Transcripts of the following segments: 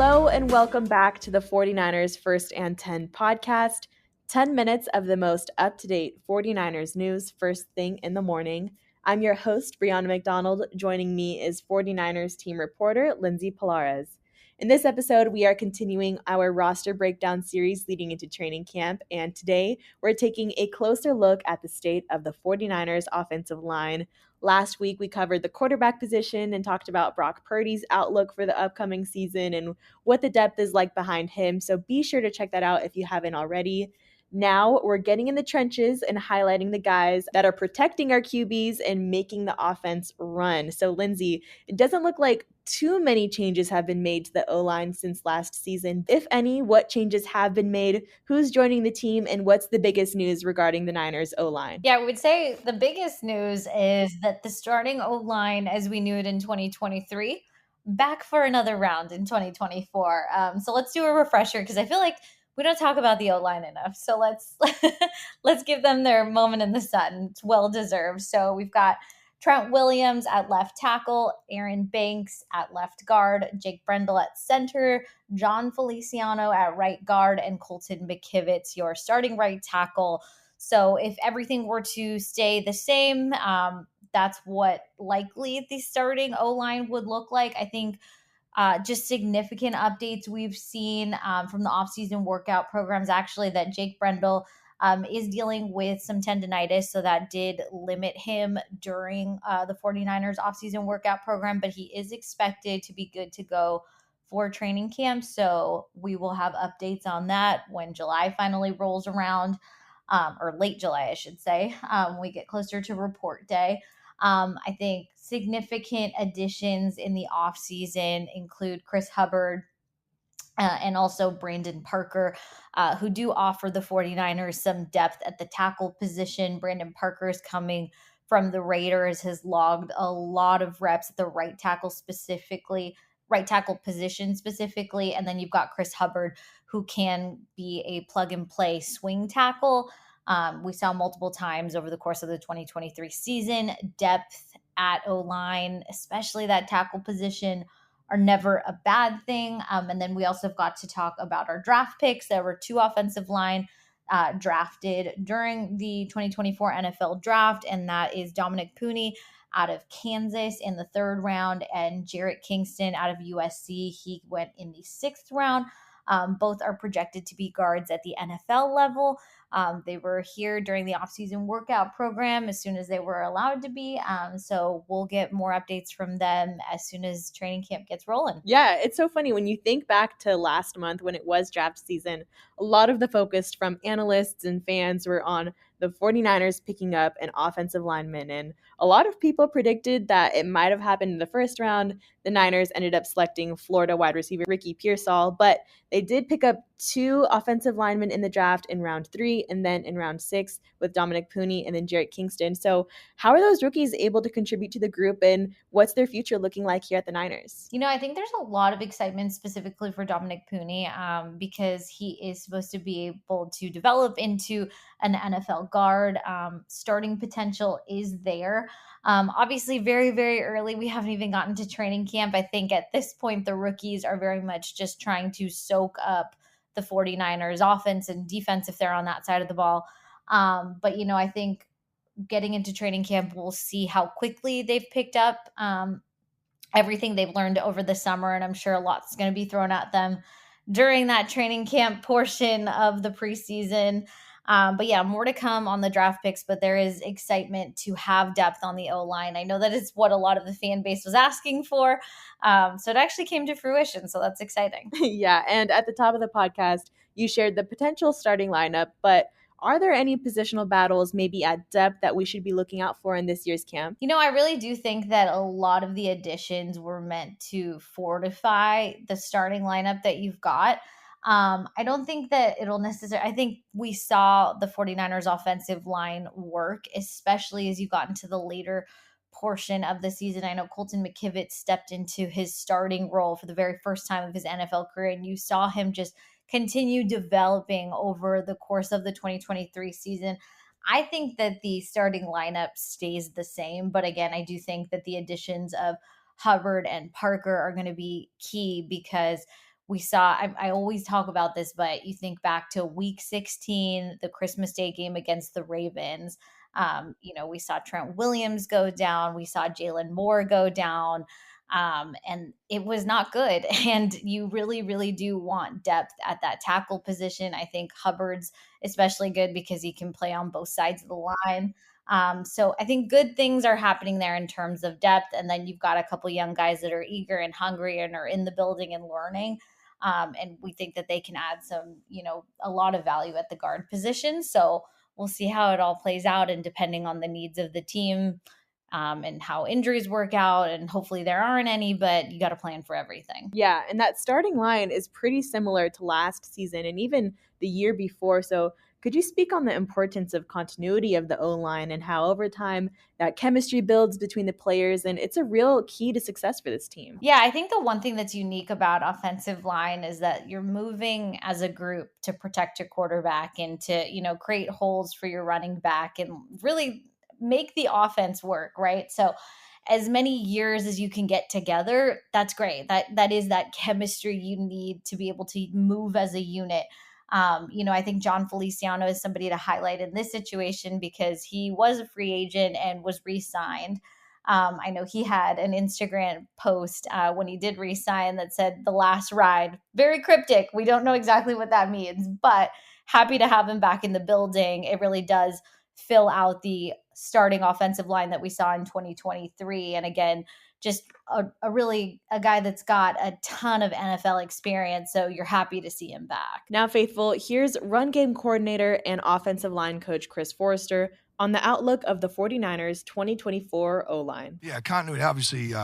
Hello and welcome back to the 49ers First and 10 podcast. 10 minutes of the most up-to-date 49ers news first thing in the morning. I'm your host, Briana McDonald. Joining me is 49ers team reporter, Lindsey Polares. In this episode, we are continuing our roster breakdown series leading into training camp, and today we're taking a closer look at the state of the 49ers offensive line. Last week, we covered the quarterback position and talked about Brock Purdy's outlook for the upcoming season and what the depth is like behind him. So be sure to check that out if you haven't already. Now we're getting in the trenches and highlighting the guys that are protecting our QBs and making the offense run. So, Lindsey, it doesn't look like too many changes have been made to the O-line since last season. If any, what changes have been made? Who's joining the team? And what's the biggest news regarding the Niners O-line? Yeah, I would say the biggest news is that the starting O-line, as we knew it in 2023, back for another round in 2024. So let's do a refresher because I feel like we don't talk about the O-line enough. So let's give them their moment in the sun. It's well deserved. So we've got Trent Williams at left tackle, Aaron Banks at left guard, Jake Brendel at center, John Feliciano at right guard, and Colton McKivitz, your starting right tackle. So if everything were to stay the same, that's what likely the starting O-line would look like. I think just significant updates we've seen from the offseason workout programs, actually, that Jake Brendel is dealing with some tendonitis. So that did limit him during the 49ers offseason workout program, but he is expected to be good to go for training camp. So we will have updates on that when July finally rolls around. Or late July, I should say, we get closer to report day. I think significant additions in the offseason include Chris Hubbard and also Brandon Parker, who do offer the 49ers some depth at the tackle position. Brandon Parker is coming from the Raiders, has logged a lot of reps at the right tackle position specifically. And then you've got Chris Hubbard, who can be a plug and play swing tackle. We saw multiple times over the course of the 2023 season, depth at O-line, especially that tackle position, are never a bad thing. And then we also have got to talk about our draft picks. There were 2 offensive line drafted during the 2024 NFL draft, and that is Dominic Pooney out of Kansas in the 3rd round and Jarrett Kingston out of USC. He went in the 6th round. Both are projected to be guards at the NFL level. They were here during the offseason workout program as soon as they were allowed to be. So we'll get more updates from them as soon as training camp gets rolling. Yeah, it's so funny when you think back to last month when it was draft season, a lot of the focus from analysts and fans were on the 49ers picking up an offensive lineman. And a lot of people predicted that it might have happened in the 1st round. The Niners ended up selecting Florida wide receiver Ricky Pearsall, but they did pick up 2 offensive linemen in the draft in round 3 and then in round 6 with Dominic Pooney and then Jarrett Kingston. So how are those rookies able to contribute to the group, and what's their future looking like here at the Niners? You know, I think there's a lot of excitement specifically for Dominic Pooney because he is supposed to be able to develop into an NFL guard. Starting potential is there. Obviously, very, very early. We haven't even gotten to training camp. I think at this point, the rookies are very much just trying to soak up the 49ers offense and defense if they're on that side of the ball. But, you know, I think getting into training camp, we'll see how quickly they've picked up everything they've learned over the summer. And I'm sure a lot's going to be thrown at them during that training camp portion of the preseason. But yeah, more to come on the draft picks, but there is excitement to have depth on the O-line. I know that is what a lot of the fan base was asking for. So it actually came to fruition. So that's exciting. Yeah, and at the top of the podcast, you shared the potential starting lineup, but are there any positional battles maybe at depth that we should be looking out for in this year's camp? You know, I really do think that a lot of the additions were meant to fortify the starting lineup that you've got. I don't think that it'll necessarily, I think we saw the 49ers offensive line work, especially as you got into the later portion of the season. I know Colton McKivitz stepped into his starting role for the very first time of his NFL career, and you saw him just continue developing over the course of the 2023 season. I think that the starting lineup stays the same, but again, I do think that the additions of Hubbard and Parker are going to be key because We saw, I always talk about this, but you think back to week 16, the Christmas Day game against the Ravens. We saw Trent Williams go down. We saw Jalen Moore go down. And it was not good. And you really, really do want depth at that tackle position. I think Hubbard's especially good because he can play on both sides of the line. So I think good things are happening there in terms of depth. And then you've got a couple young guys that are eager and hungry and are in the building and learning. And we think that they can add some, a lot of value at the guard position. So we'll see how it all plays out. And depending on the needs of the team, and how injuries work out, and hopefully there aren't any, but you got to plan for everything. Yeah, and that starting line is pretty similar to last season and even the year before. So, could you speak on the importance of continuity of the O line and how over time that chemistry builds between the players? And it's a real key to success for this team. Yeah, I think the one thing that's unique about offensive line is that you're moving as a group to protect your quarterback and to, create holes for your running back and really make the offense work, right? So as many years as you can get together, that's great. That is that chemistry you need to be able to move as a unit. I think John Feliciano is somebody to highlight in this situation because he was a free agent and was re-signed. I know he had an Instagram post when he did resign that said the last ride. Very cryptic. We don't know exactly what that means, but happy to have him back in the building. It really does fill out the starting offensive line that we saw in 2023. And again, just a guy that's got a ton of NFL experience. So you're happy to see him back. Now, Faithful, here's run game coordinator and offensive line coach Chris Forrester on the outlook of the 49ers 2024 O-line. Yeah, continuity, obviously,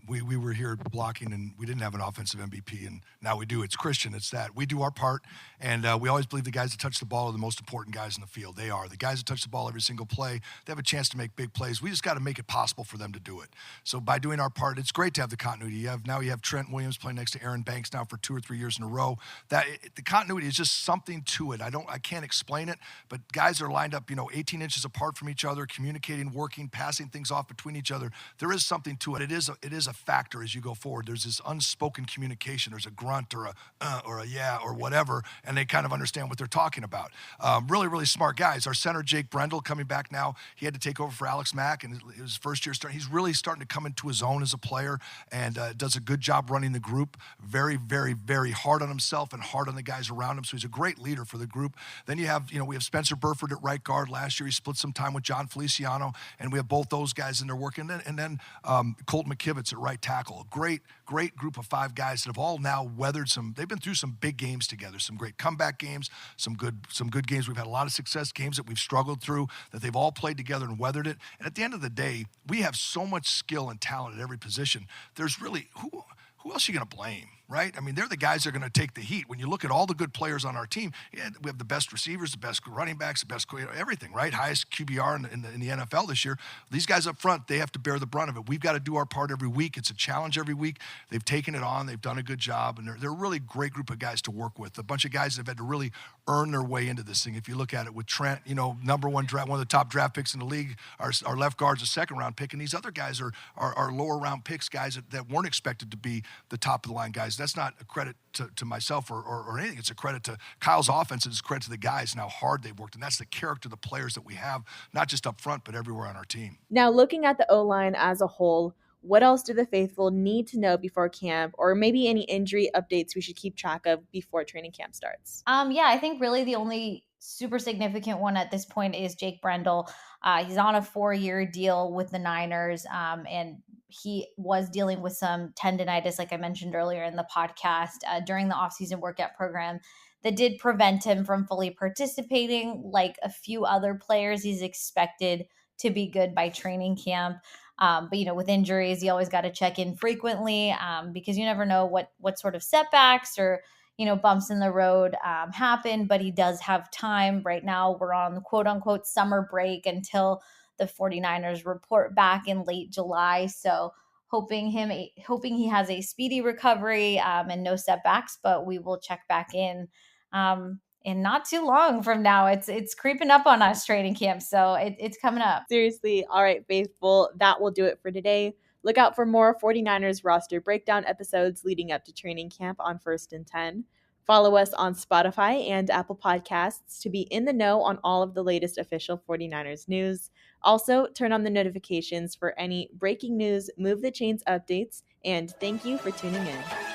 we were here blocking and we didn't have an offensive MVP, and now we do. It's Christian. It's that. We do our part, and we always believe the guys that touch the ball are the most important guys in the field. They are. The guys that touch the ball every single play, they have a chance to make big plays. We just got to make it possible for them to do it. So by doing our part, it's great to have the continuity. You have Trent Williams playing next to Aaron Banks now for 2 or 3 years in a row. The continuity is just something to it. I can't explain it, but guys are lined up, 18 inches apart from each other, communicating, working, passing things off between each other. There is something to it. It is a factor as you go forward. There's this unspoken communication. There's a grunt or a yeah or whatever, and they kind of understand what they're talking about. Really, really smart guys. Our center, Jake Brendel, coming back now. He had to take over for Alex Mack, and his first year starting. He's really starting to come into his own as a player and does a good job running the group. Very, very, very hard on himself and hard on the guys around him. So he's a great leader for the group. Then we have Spencer Burford at right guard. Last year he split some time with John Feliciano, and we have both those guys in there working. And then Colt McKivitz at right tackle. Great group of 5 guys that have all now weathered they've been through some big games together, some great comeback games, some good games. We've had a lot of success, games that we've struggled through, that they've all played together and weathered it. And at the end of the day, we have so much skill and talent at every position. There's really, who else are you going to blame? Right? I mean, they're the guys that are going to take the heat. When you look at all the good players on our team, we have the best receivers, the best running backs, the best everything, right? Highest QBR in the NFL this year. These guys up front, they have to bear the brunt of it. We've got to do our part every week. It's a challenge every week. They've taken it on. They've done a good job, and they're a really great group of guys to work with. A bunch of guys that have had to really earn their way into this thing. If you look at it with Trent, number one draft, one of the top draft picks in the league. Our left guard's a second-round pick, and these other guys are lower-round picks, guys that weren't expected to be the top-of-the-line guys. That's not a credit to myself or anything. It's a credit to Kyle's offense, and it's a credit to the guys and how hard they've worked. And that's the character of the players that we have, not just up front, but everywhere on our team. Now, looking at the O-line as a whole, what else do the faithful need to know before camp, or maybe any injury updates we should keep track of before training camp starts? I think really the only super significant one at this point is Jake Brendel. He's on a 4-year deal with the Niners, and he was dealing with some tendonitis, like I mentioned earlier in the podcast, during the offseason workout program that did prevent him from fully participating. Like a few other players, he's expected to be good by training camp. But with injuries, you always got to check in frequently because you never know what sort of setbacks or bumps in the road happen. But he does have time. Right now, we're on the quote unquote summer break until the 49ers report back in late July. So hoping he has a speedy recovery and no setbacks. But we will check back in not too long from now. It's creeping up on us, training camp. So it's coming up. Seriously. All right, faithful. That will do it for today. Look out for more 49ers roster breakdown episodes leading up to training camp on First and 10. Follow us on Spotify and Apple Podcasts to be in the know on all of the latest official 49ers news. Also, turn on the notifications for any breaking news, move the chains updates, and thank you for tuning in.